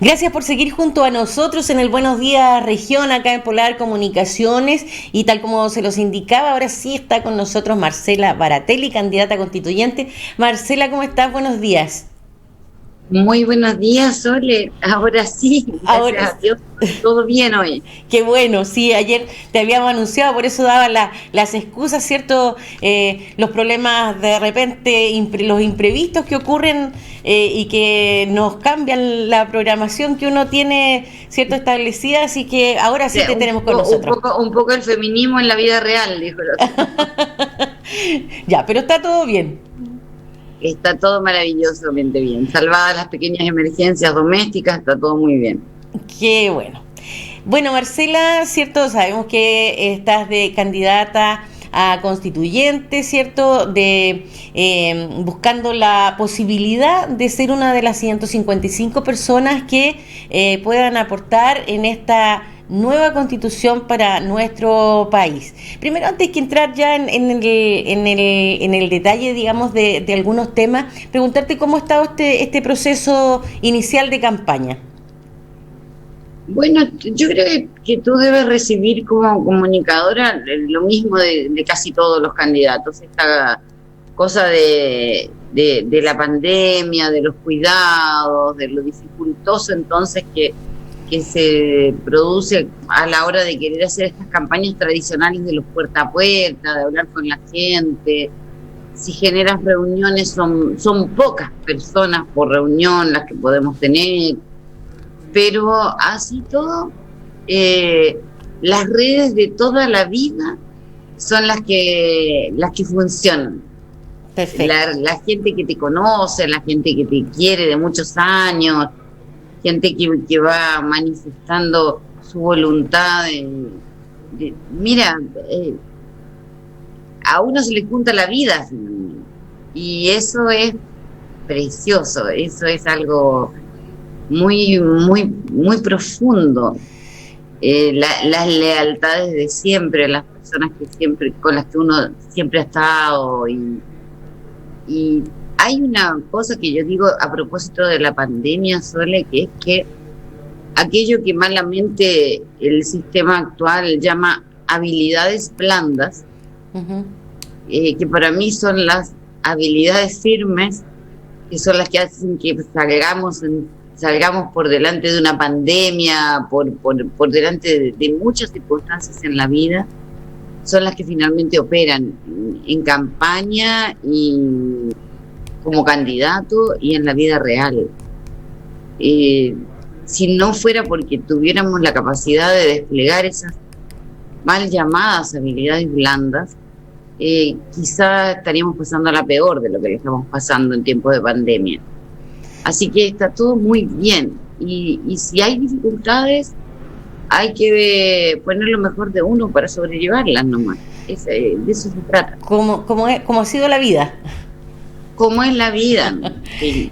Gracias por seguir junto a nosotros en el Buenos Días Región, acá en Polar Comunicaciones, y tal como se los indicaba, ahora sí está con nosotros Marcela Baratelli, candidata constituyente. Marcela, ¿cómo estás? Buenos días. Muy buenos días, Sole. Ahora sí, Ahora, gracias a Dios, todo bien hoy. qué bueno, sí, ayer te habíamos anunciado, por eso daba las excusas, ¿cierto? Los problemas de repente, los imprevistos que ocurren y que nos cambian la programación que uno tiene, ¿cierto? Establecida, así que ahora O sí sea, te tenemos con nosotros. un poco el feminismo en la vida real, dijo el otro. Ya, pero está todo bien. Está todo maravillosamente bien. Salvadas las pequeñas emergencias domésticas, está todo muy bien. Qué bueno. Bueno, Marcela, ¿cierto? Sabemos que estás de candidata a constituyente, ¿cierto? De buscando la posibilidad de ser una de las 155 personas que puedan aportar en esta nueva constitución para nuestro país. Primero, antes que entrar ya en el detalle, digamos, de algunos temas, preguntarte cómo ha estado este proceso inicial de campaña. Bueno, yo creo que tú debes recibir como comunicadora lo mismo de casi todos los candidatos, esta cosa de la pandemia, de los cuidados, de lo dificultoso entonces que se produce a la hora de querer hacer estas campañas tradicionales de los puerta a puerta, de hablar con la gente. Si generas reuniones, son pocas personas por reunión las que podemos tener, pero así todo, las redes de toda la vida son las que funcionan. Perfecto. La gente que te conoce, la gente que te quiere de muchos años, gente que va manifestando su voluntad. Mira, a uno se le junta la vida finalmente, y eso es precioso, eso es algo muy, muy, muy profundo. Las lealtades de siempre, las personas que siempre, con las que uno siempre ha estado, y hay una cosa que yo digo a propósito de la pandemia, Sole, que es que aquello que malamente el sistema actual llama habilidades blandas, Uh-huh. que para mí son las habilidades firmes, que son las que hacen que salgamos por delante de una pandemia, por delante de muchas circunstancias en la vida, son las que finalmente operan en campaña y como candidato y en la vida real. Si no fuera porque tuviéramos la capacidad de desplegar esas mal llamadas habilidades blandas, quizá estaríamos pasando a la peor de lo que le estamos pasando en tiempos de pandemia. Así que está todo muy bien. Y si hay dificultades, hay que poner lo mejor de uno para sobrellevarlas nomás. De eso se trata. Como ha sido la vida. ¿Cómo es la vida? Sí.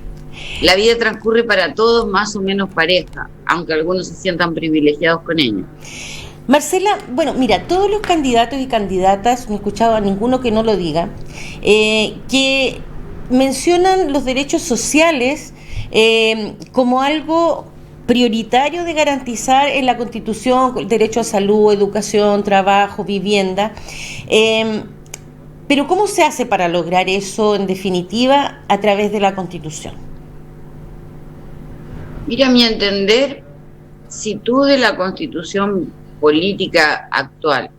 La vida transcurre para todos más o menos pareja, aunque algunos se sientan privilegiados con ella. Marcela, bueno, mira, todos los candidatos y candidatas, no he escuchado a ninguno que no lo diga, que mencionan los derechos sociales como algo prioritario de garantizar en la Constitución, el derecho a salud, educación, trabajo, vivienda. Pero ¿cómo se hace para lograr eso, en definitiva, a través de la Constitución? Mira, a mi entender, si tú de la Constitución política actual,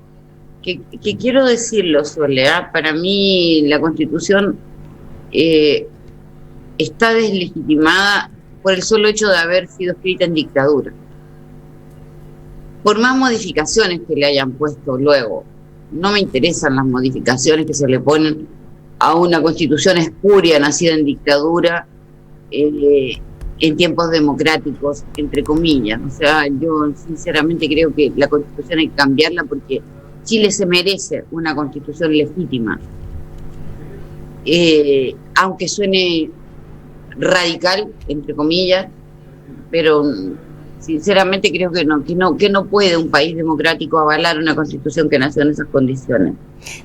que quiero decirlo, Soledad, para mí la Constitución está deslegitimada por el solo hecho de haber sido escrita en dictadura. Por más modificaciones que le hayan puesto luego, no me interesan las modificaciones que se le ponen a una Constitución espuria nacida en dictadura, en tiempos democráticos, entre comillas. O sea, yo sinceramente creo que la Constitución hay que cambiarla porque Chile se merece una Constitución legítima. Aunque suene radical, entre comillas, pero sinceramente creo que no puede un país democrático avalar una Constitución que nació en esas condiciones.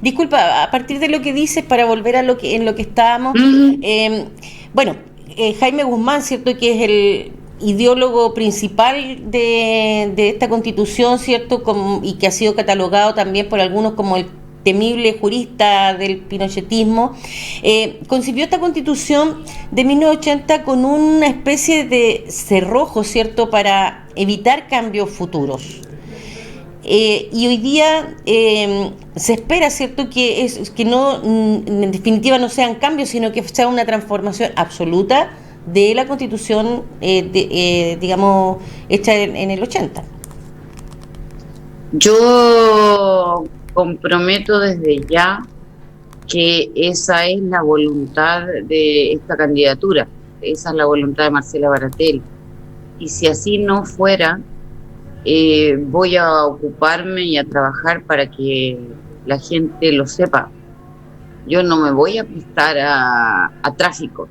Disculpa, a partir de lo que dices, para volver a en lo que estábamos, Uh-huh. bueno, Jaime Guzmán, ¿cierto? Que es ideólogo principal de esta Constitución, ¿cierto? Y que ha sido catalogado también por algunos como el temible jurista del pinochetismo, concibió esta Constitución de 1980 con una especie de cerrojo, ¿cierto?, para evitar cambios futuros. Y hoy día se espera, ¿cierto?, que no, en definitiva no sean cambios, sino que sea una transformación absoluta de la Constitución, digamos, hecha en el 80. Yo comprometo desde ya que esa es la voluntad de esta candidatura, esa es la voluntad de Marcela Baratel. Y si así no fuera, voy a ocuparme y a trabajar para que la gente lo sepa. Yo no me voy a prestar a tráfico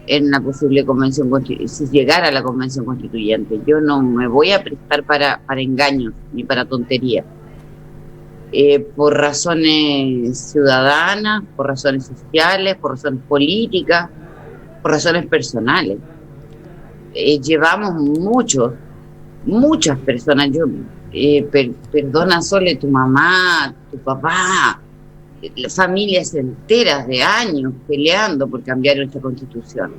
en la posible convención constituyente, si llegara a la convención constituyente. Yo no me voy a prestar para engaños ni para tonterías. Por razones ciudadanas, por razones sociales, por razones políticas, por razones personales. Llevamos muchas personas, perdona Sole, tu mamá, tu papá, familias enteras de años peleando por cambiar nuestra Constitución.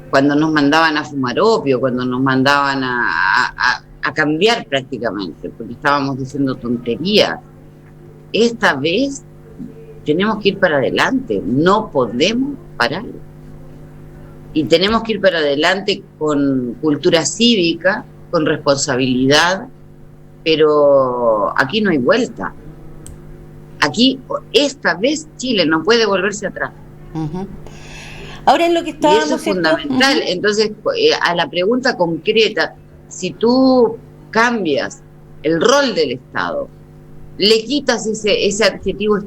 Cuando nos mandaban a fumar opio, cuando nos mandaban a cambiar prácticamente, porque estábamos diciendo tonterías. Esta vez tenemos que ir para adelante, no podemos parar. Y tenemos que ir para adelante con cultura cívica, con responsabilidad, pero aquí no hay vuelta. Aquí, esta vez, Chile no puede volverse atrás. Uh-huh. Ahora en lo que estábamos... Y eso es fundamental. Uh-huh. Entonces, a la pregunta concreta, si tú cambias el rol del Estado, le quitas ese adjetivo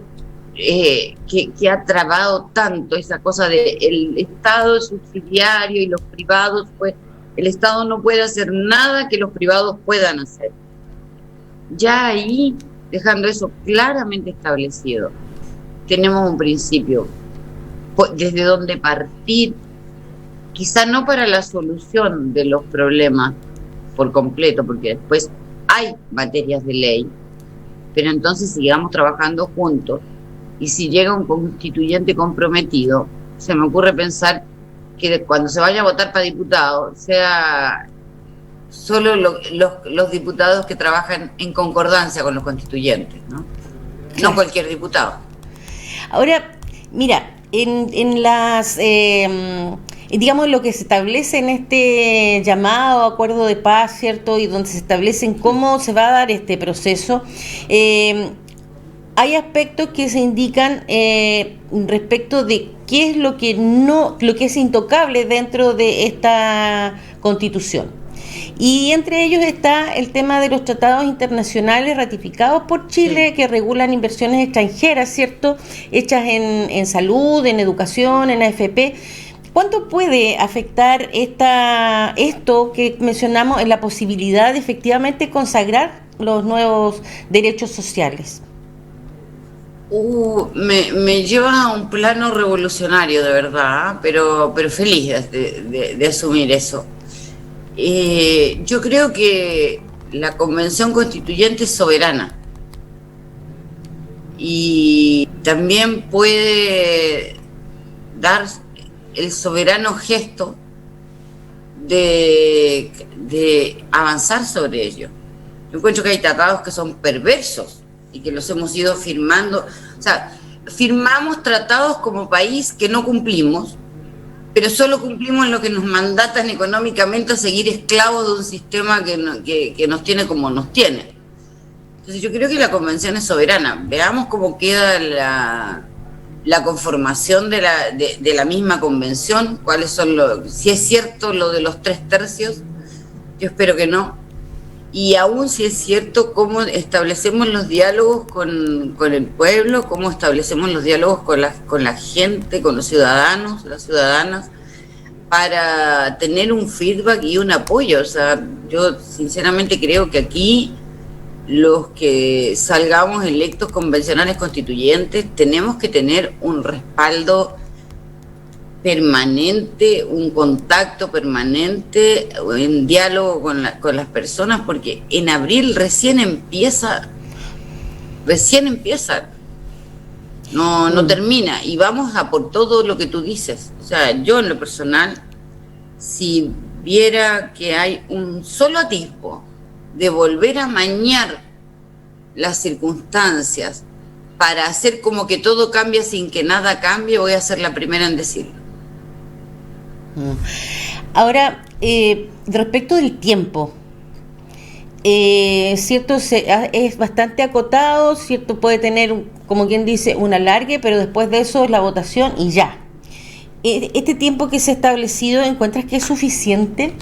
que ha trabado tanto, esa cosa de el Estado es subsidiario y los privados, pues el Estado no puede hacer nada que los privados puedan hacer. Ya ahí, dejando eso claramente establecido, tenemos un principio desde donde partir, quizá no para la solución de los problemas por completo, porque después hay materias de ley, pero entonces sigamos trabajando juntos. Y si llega un constituyente comprometido, se me ocurre pensar que cuando se vaya a votar para diputado, sea solo los diputados que trabajan en concordancia con los constituyentes, ¿no? Claro. No cualquier diputado. Ahora, mira, en las... digamos, lo que se establece en este llamado acuerdo de paz, ¿cierto? Y donde se establecen cómo se va a dar este proceso, hay aspectos que se indican respecto de qué es lo que es intocable dentro de esta Constitución. Y entre ellos está el tema de los tratados internacionales ratificados por Chile, sí, que regulan inversiones extranjeras, ¿cierto? Hechas en salud, en educación, en AFP. ¿Cuánto puede afectar esto que mencionamos en la posibilidad de efectivamente consagrar los nuevos derechos sociales? Me lleva a un plano revolucionario, de verdad, pero feliz de asumir eso. Yo creo que la Convención Constituyente es soberana y también puede dar el soberano gesto de avanzar sobre ello. Yo encuentro que hay tratados que son perversos y que los hemos ido firmando. O sea, firmamos tratados como país que no cumplimos, pero solo cumplimos lo que nos mandatan económicamente a seguir esclavos de un sistema que nos tiene como nos tiene. Entonces yo creo que la Convención es soberana. Veamos cómo queda la conformación de la misma Convención, cuáles son si es cierto lo de los 3/3, yo espero que no. Y aún si es cierto, cómo establecemos los diálogos con el pueblo, cómo establecemos los diálogos con la gente, con los ciudadanos, las ciudadanas, para tener un feedback y un apoyo. O sea, yo sinceramente creo que aquí los que salgamos electos convencionales constituyentes tenemos que tener un respaldo permanente, un contacto permanente, en diálogo con las personas, porque en abril recién empieza, no termina, y vamos a por todo lo que tú dices. O sea, yo en lo personal, si viera que hay un solo atisbo de volver a amañar las circunstancias para hacer como que todo cambia sin que nada cambie, voy a ser la primera en decirlo. Ahora, respecto del tiempo, cierto, es bastante acotado, cierto, puede tener, como quien dice, un alargue, pero después de eso es la votación y ya. ¿Este tiempo que se ha establecido, encuentras que es suficiente?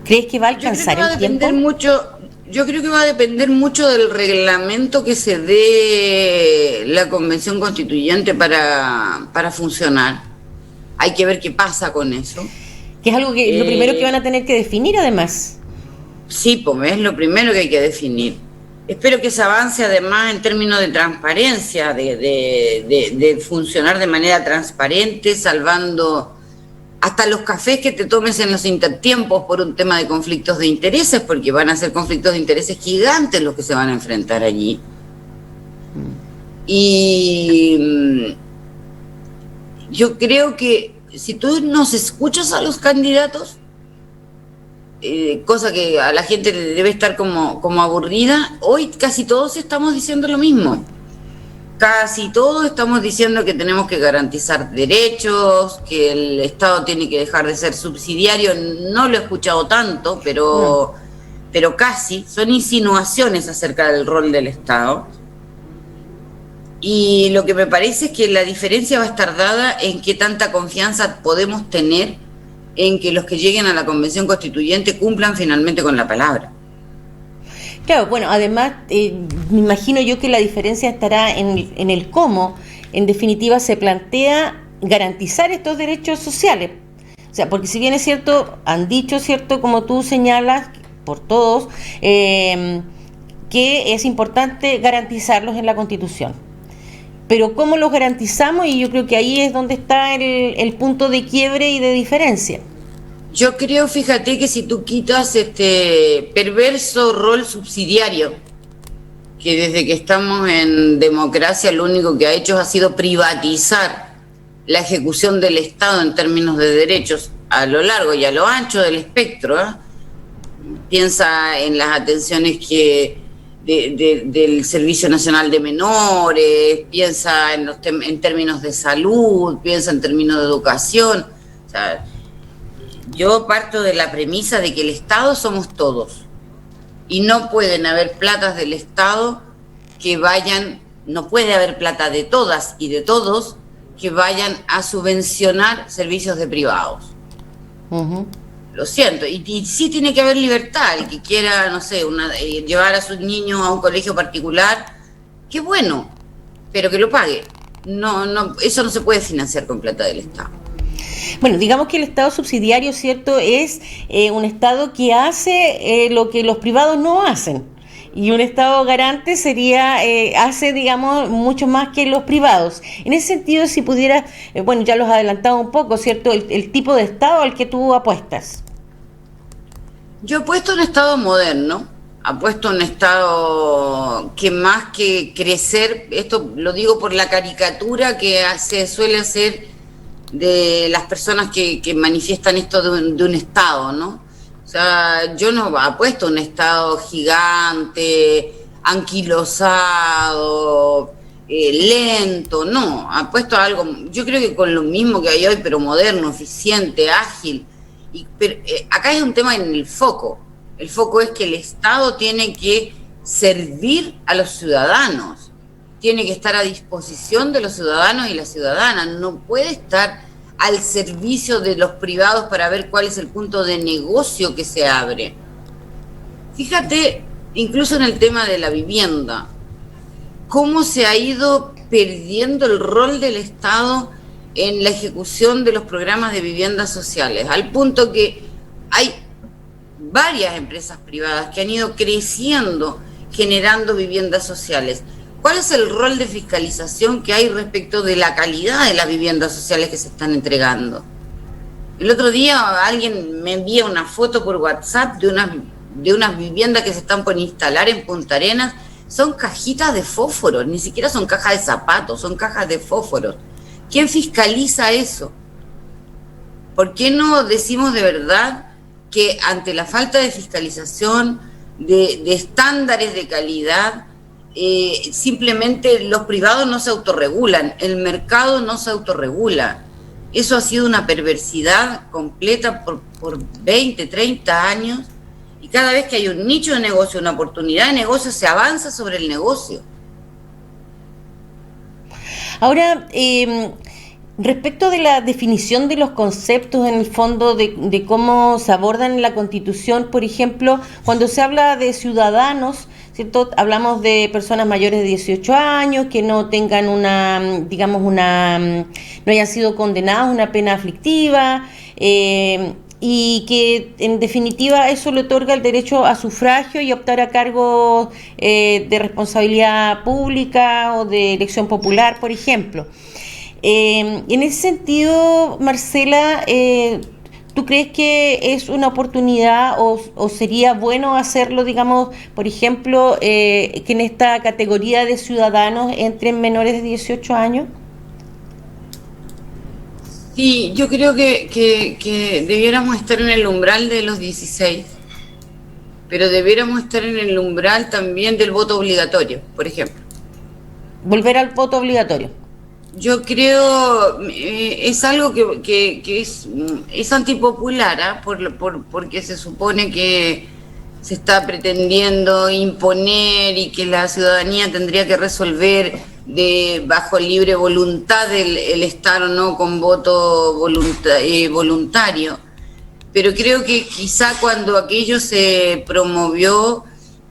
¿Crees que va a alcanzar el tiempo? Yo creo que va a depender mucho del reglamento que se dé la Convención Constituyente para funcionar. Hay que ver qué pasa con eso. Que es algo que lo primero que van a tener que definir, además. Sí, pues es lo primero que hay que definir. Espero que se avance además en términos de transparencia, de funcionar de manera transparente, salvando hasta los cafés que te tomes en los intertiempos por un tema de conflictos de intereses, porque van a ser conflictos de intereses gigantes los que se van a enfrentar allí. Y yo creo que si tú nos escuchas a los candidatos, cosa que a la gente debe estar como aburrida, hoy casi todos estamos diciendo lo mismo. Casi todos estamos diciendo que tenemos que garantizar derechos, que el Estado tiene que dejar de ser subsidiario. No lo he escuchado tanto, pero casi. Son insinuaciones acerca del rol del Estado. Y lo que me parece es que la diferencia va a estar dada en qué tanta confianza podemos tener en que los que lleguen a la Convención Constituyente cumplan finalmente con la palabra. Claro, bueno, además me imagino yo que la diferencia estará en el cómo, en definitiva, se plantea garantizar estos derechos sociales. O sea, porque si bien es cierto, han dicho, cierto, como tú señalas, por todos, que es importante garantizarlos en la Constitución. Pero ¿cómo los garantizamos? Y yo creo que ahí es donde está el punto de quiebre y de diferencia. Yo creo, fíjate, que si tú quitas este perverso rol subsidiario, que desde que estamos en democracia lo único que ha hecho ha sido privatizar la ejecución del Estado en términos de derechos a lo largo y a lo ancho del espectro, ¿eh? Piensa en las atenciones del Servicio Nacional de Menores, piensa en términos de salud, piensa en términos de educación. O sea, yo parto de la premisa de que el Estado somos todos y no pueden haber platas del Estado que vayan, no puede haber plata de todas y de todos que vayan a subvencionar servicios de privados. Uh-huh. Lo siento, y sí tiene que haber libertad. El que quiera, no sé, llevar a sus niños a un colegio particular, qué bueno, pero que lo pague. No, eso no se puede financiar con plata del Estado. Bueno, digamos que el Estado subsidiario, ¿cierto?, es un Estado que hace lo que los privados no hacen. Y un Estado garante hace, digamos, mucho más que los privados. En ese sentido, si pudiera, bueno, ya los has adelantado un poco, ¿cierto?, el tipo de Estado al que tú apuestas. Yo apuesto a un Estado moderno, apuesto a un Estado que más que crecer, esto lo digo por la caricatura que se suele hacer de las personas que manifiestan esto de un Estado, ¿no? O sea, yo no apuesto a un Estado gigante, anquilosado, lento, no, apuesto a algo, yo creo que con lo mismo que hay hoy, pero moderno, eficiente, ágil. Pero acá hay un tema en el foco es que el Estado tiene que servir a los ciudadanos, tiene que estar a disposición de los ciudadanos y las ciudadanas, no puede estar al servicio de los privados para ver cuál es el punto de negocio que se abre. Fíjate, incluso en el tema de la vivienda, cómo se ha ido perdiendo el rol del Estado en la ejecución de los programas de viviendas sociales, al punto que hay varias empresas privadas que han ido creciendo generando viviendas sociales. ¿Cuál es el rol de fiscalización que hay respecto de la calidad de las viviendas sociales que se están entregando? El otro día alguien me envía una foto por WhatsApp de unas viviendas que se están por instalar en Punta Arenas. Son cajitas de fósforos, ni siquiera son cajas de zapatos, son cajas de fósforos. ¿Quién fiscaliza eso? ¿Por qué no decimos de verdad que ante la falta de fiscalización, de estándares de calidad, simplemente los privados no se autorregulan, el mercado no se autorregula? Eso ha sido una perversidad completa por 20, 30 años, y cada vez que hay un nicho de negocio, una oportunidad de negocio, se avanza sobre el negocio. Ahora, respecto de la definición de los conceptos, en el fondo, de cómo se abordan en la Constitución, por ejemplo, cuando se habla de ciudadanos, ¿cierto? Hablamos de personas mayores de 18 años que no tengan no hayan sido condenados a una pena aflictiva, y que en definitiva eso le otorga el derecho a sufragio y optar a cargos de responsabilidad pública o de elección popular, por ejemplo. En ese sentido, Marcela, ¿tú crees que es una oportunidad o sería bueno hacerlo, digamos, por ejemplo, que en esta categoría de ciudadanos entren menores de 18 años? Sí, yo creo que debiéramos estar en el umbral de los 16, pero debiéramos estar en el umbral también del voto obligatorio, por ejemplo. Volver al voto obligatorio. Yo creo, es algo que es antipopular, ¿eh? Porque se supone que se está pretendiendo imponer y que la ciudadanía tendría que resolver bajo libre voluntad el estar o no con voto voluntario. Pero creo que quizá cuando aquello se promovió,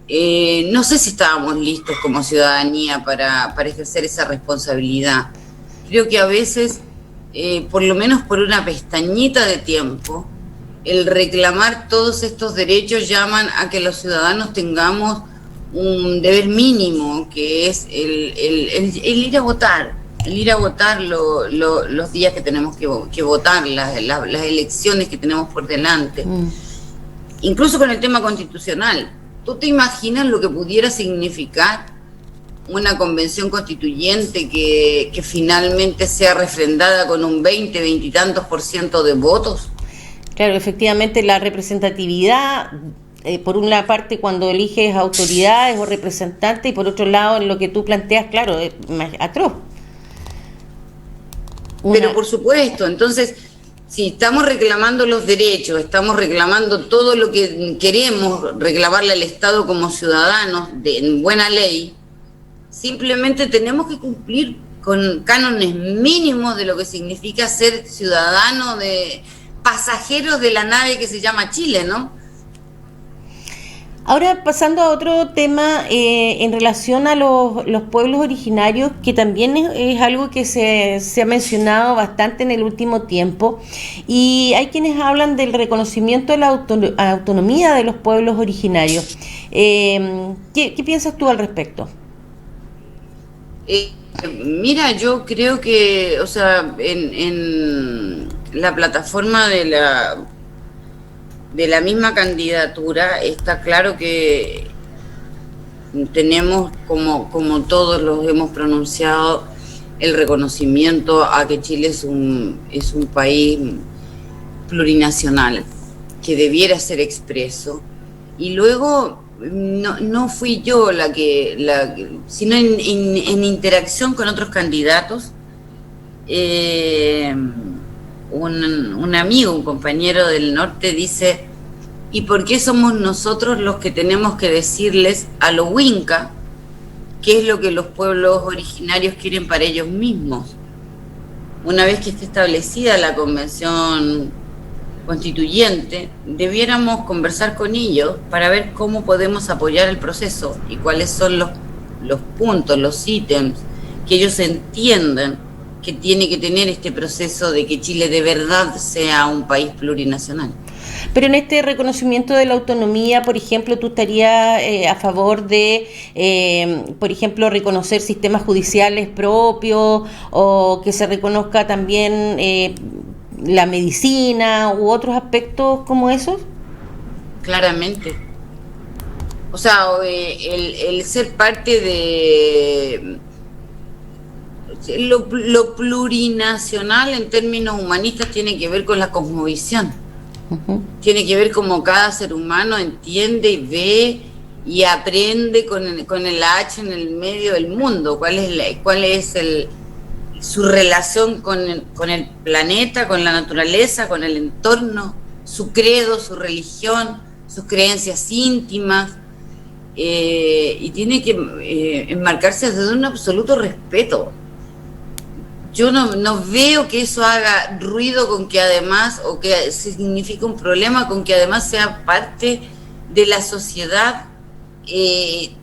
no sé si estábamos listos como ciudadanía para ejercer esa responsabilidad. Creo que a veces, por lo menos por una pestañita de tiempo, el reclamar todos estos derechos llaman a que los ciudadanos tengamos un deber mínimo, que es el ir a votar, los días que tenemos que votar, las elecciones que tenemos por delante. Incluso con el tema constitucional. ¿Tú te imaginas lo que pudiera significar una convención constituyente que finalmente sea refrendada con un 20 y tantos % de votos? Claro, efectivamente la representatividad, por una parte cuando eliges autoridades o representantes, y por otro lado en lo que tú planteas, claro, es atroz. Pero por supuesto, entonces, si estamos reclamando los derechos, estamos reclamando todo lo que queremos reclamarle al Estado como ciudadanos en buena ley, simplemente tenemos que cumplir con cánones mínimos de lo que significa ser ciudadano, de pasajeros de la nave que se llama Chile, ¿no? Ahora, pasando a otro tema, en relación a los pueblos originarios, que también es algo que se ha mencionado bastante en el último tiempo, y hay quienes hablan del reconocimiento de la autonomía de los pueblos originarios. ¿Qué piensas tú al respecto? Mira, yo creo que, o sea, en la plataforma de la misma candidatura está claro que tenemos, como todos los hemos pronunciado, el reconocimiento a que Chile es un país plurinacional, que debiera ser expreso. Y luego no fui yo sino en interacción con otros candidatos, un amigo, un compañero del norte dice: ¿y por qué somos nosotros los que tenemos que decirles a los Winca qué es lo que los pueblos originarios quieren para ellos mismos? Una vez que esté establecida la convención constituyente, debiéramos conversar con ellos para ver cómo podemos apoyar el proceso y cuáles son los puntos, los ítems que ellos entiendan que tiene que tener este proceso de que Chile de verdad sea un país plurinacional. Pero en este reconocimiento de la autonomía, por ejemplo, ¿tú estarías a favor de, por ejemplo, reconocer sistemas judiciales propios o que se reconozca también la medicina u otros aspectos como esos? Claramente. O sea, el ser parte de lo plurinacional en términos humanistas tiene que ver con la cosmovisión. Uh-huh. Tiene que ver cómo cada ser humano entiende y ve y aprende con el H en el medio del mundo, cuál es su relación con el planeta, con la naturaleza, con el entorno, su credo, su religión, sus creencias íntimas, y tiene que enmarcarse desde un absoluto respeto. Yo no veo que eso haga ruido con que además, o que signifique un problema con que además sea parte de la sociedad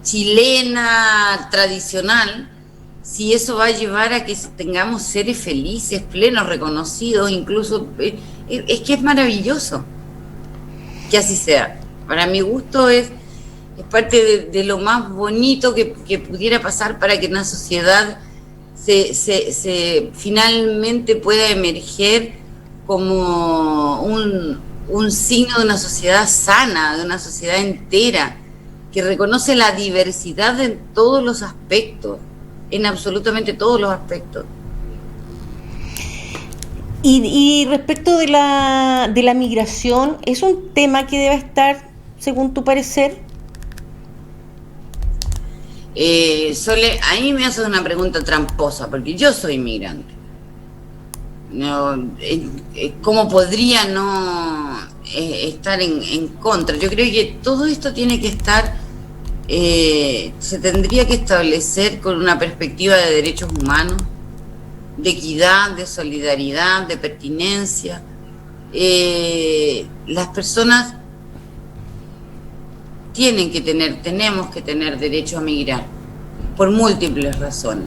chilena tradicional, si eso va a llevar a que tengamos seres felices, plenos, reconocidos, incluso, es que es maravilloso que así sea. Para mi gusto es parte de lo más bonito que pudiera pasar para que una sociedad se finalmente pueda emerger como un signo de una sociedad sana, de una sociedad entera, que reconoce la diversidad en todos los aspectos, en absolutamente todos los aspectos. Y respecto de la migración, ¿es un tema que debe estar, según tu parecer? Sole, ahí me haces una pregunta tramposa, porque yo soy inmigrante. No, ¿cómo podría no estar en contra? Yo creo que todo esto tiene que estar, se tendría que establecer con una perspectiva de derechos humanos, de equidad, de solidaridad, de pertinencia. Las personas tenemos que tener derecho a migrar por múltiples razones.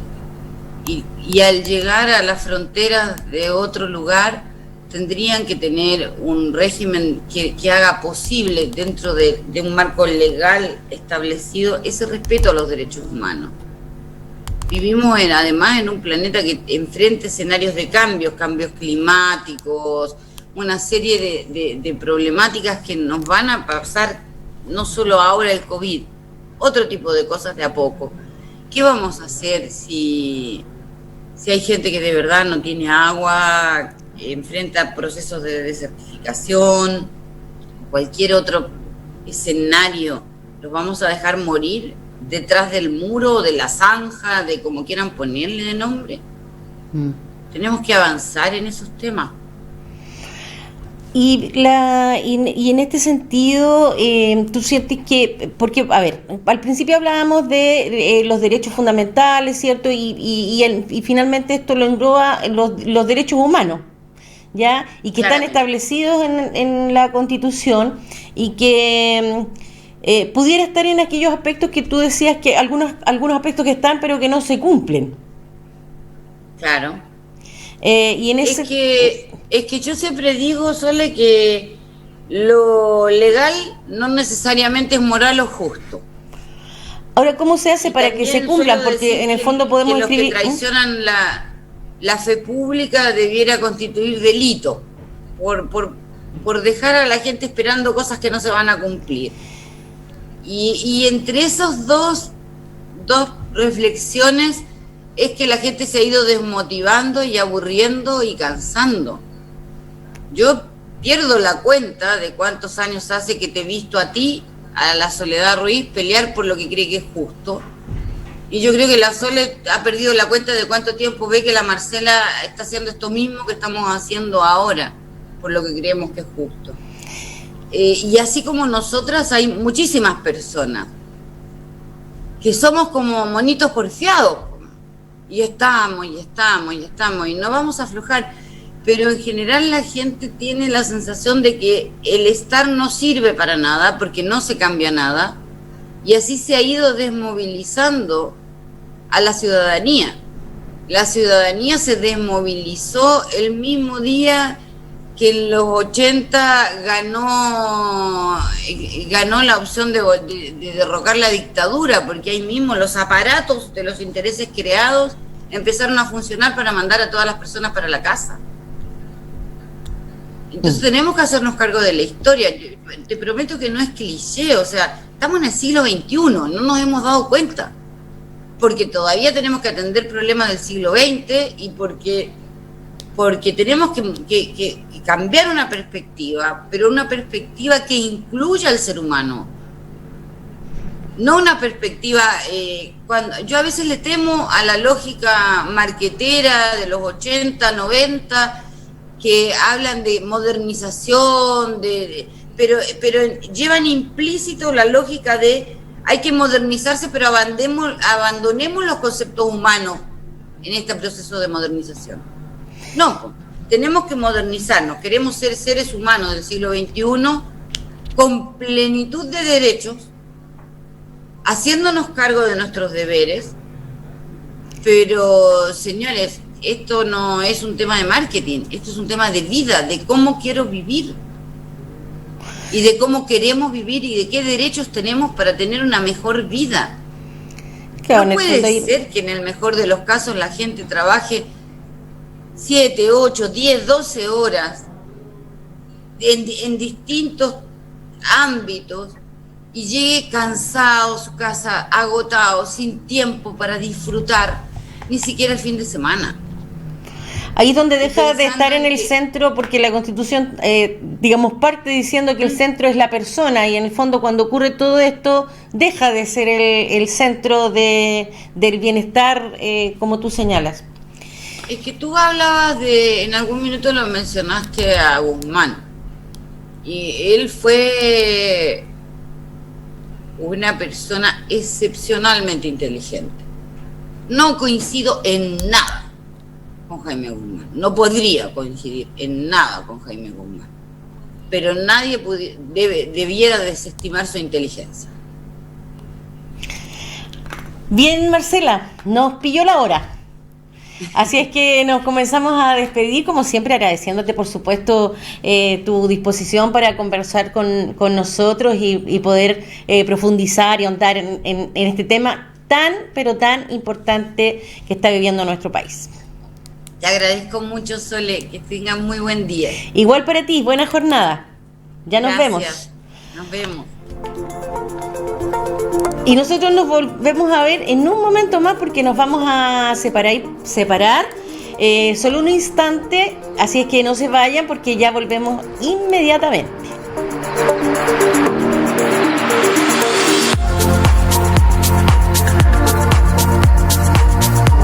Y al llegar a las fronteras de otro lugar, tendrían que tener un régimen que haga posible, dentro de un marco legal establecido, ese respeto a los derechos humanos. Vivimos además en un planeta que enfrenta escenarios de cambios climáticos, una serie de problemáticas que nos van a pasar, no solo ahora el COVID, otro tipo de cosas de a poco. ¿Qué vamos a hacer si hay gente que de verdad no tiene agua, enfrenta procesos de desertificación, cualquier otro escenario? ¿Los vamos a dejar morir detrás del muro, de la zanja, de como quieran ponerle de nombre? Tenemos que avanzar en esos temas. Y en este sentido, tú sientes que, porque, a ver, al principio hablábamos de los derechos fundamentales, ¿cierto? Y finalmente esto lo engloba los derechos humanos, ¿ya? Y que están establecidos en la Constitución, y que pudiera estar en aquellos aspectos que tú decías, que algunos aspectos que están pero que no se cumplen. Claro. Y en ese... Es que yo siempre digo, Sole, que lo legal no necesariamente es moral o justo. Ahora, ¿cómo se hace para que se cumplan? Porque en el fondo podemos escribir... Que los que traicionan la fe pública debiera constituir delito por dejar a la gente esperando cosas que no se van a cumplir. Y entre esos dos reflexiones es que la gente se ha ido desmotivando y aburriendo y cansando. Yo pierdo la cuenta de cuántos años hace que te he visto a ti, a la Soledad Ruiz, pelear por lo que cree que es justo. Y yo creo que la Sole ha perdido la cuenta de cuánto tiempo ve que la Marcela está haciendo esto mismo que estamos haciendo ahora, por lo que creemos que es justo. Y así como nosotras, hay muchísimas personas que somos como monitos porfiados, y estamos, y no vamos a aflojar. Pero en general la gente tiene la sensación de que el estar no sirve para nada, porque no se cambia nada, y así se ha ido desmovilizando a la ciudadanía. La ciudadanía se desmovilizó el mismo día que en los 80 ganó la opción de derrocar la dictadura, porque ahí mismo los aparatos de los intereses creados empezaron a funcionar para mandar a todas las personas para la casa. Entonces tenemos que hacernos cargo de la historia. Te prometo que no es cliché, o sea, estamos en el siglo XXI, no nos hemos dado cuenta, porque todavía tenemos que atender problemas del siglo XX y porque tenemos que cambiar una perspectiva, pero una perspectiva que incluya al ser humano, no una perspectiva... yo a veces le temo a la lógica marquetera de los 80, 90, que hablan de modernización, pero llevan implícito la lógica de hay que modernizarse, pero abandonemos los conceptos humanos en este proceso de modernización. No, tenemos que modernizarnos, queremos ser seres humanos del siglo XXI con plenitud de derechos, haciéndonos cargo de nuestros deberes, pero señores, esto no es un tema de marketing, esto es un tema de vida, de cómo quiero vivir y de cómo queremos vivir y de qué derechos tenemos para tener una mejor vida. Claro, no puede ser que en el mejor de los casos la gente trabaje 7, 8, 10, 12 horas en distintos ámbitos y llegue cansado a su casa, agotado, sin tiempo para disfrutar, ni siquiera el fin de semana. Ahí es donde deja de estar en el centro, porque la Constitución, digamos, parte diciendo que el centro es la persona, y en el fondo cuando ocurre todo esto, deja de ser el centro del bienestar, como tú señalas. Es que tú hablabas en algún minuto lo mencionaste a Guzmán, y él fue una persona excepcionalmente inteligente. No coincido en nada con Jaime Guzmán, no podría coincidir en nada con Jaime Guzmán, pero nadie debiera desestimar su inteligencia. Bien, Marcela, nos pilló la hora. Así es que nos comenzamos a despedir, como siempre, agradeciéndote, por supuesto, tu disposición para conversar con nosotros y poder profundizar y ahondar en este tema tan, pero tan importante que está viviendo nuestro país. Te agradezco mucho, Sole, que tengan muy buen día. Igual para ti, buena jornada. Ya nos vemos. Nos vemos. Y nosotros nos volvemos a ver en un momento más, porque nos vamos a separar solo un instante, así es que no se vayan porque ya volvemos inmediatamente.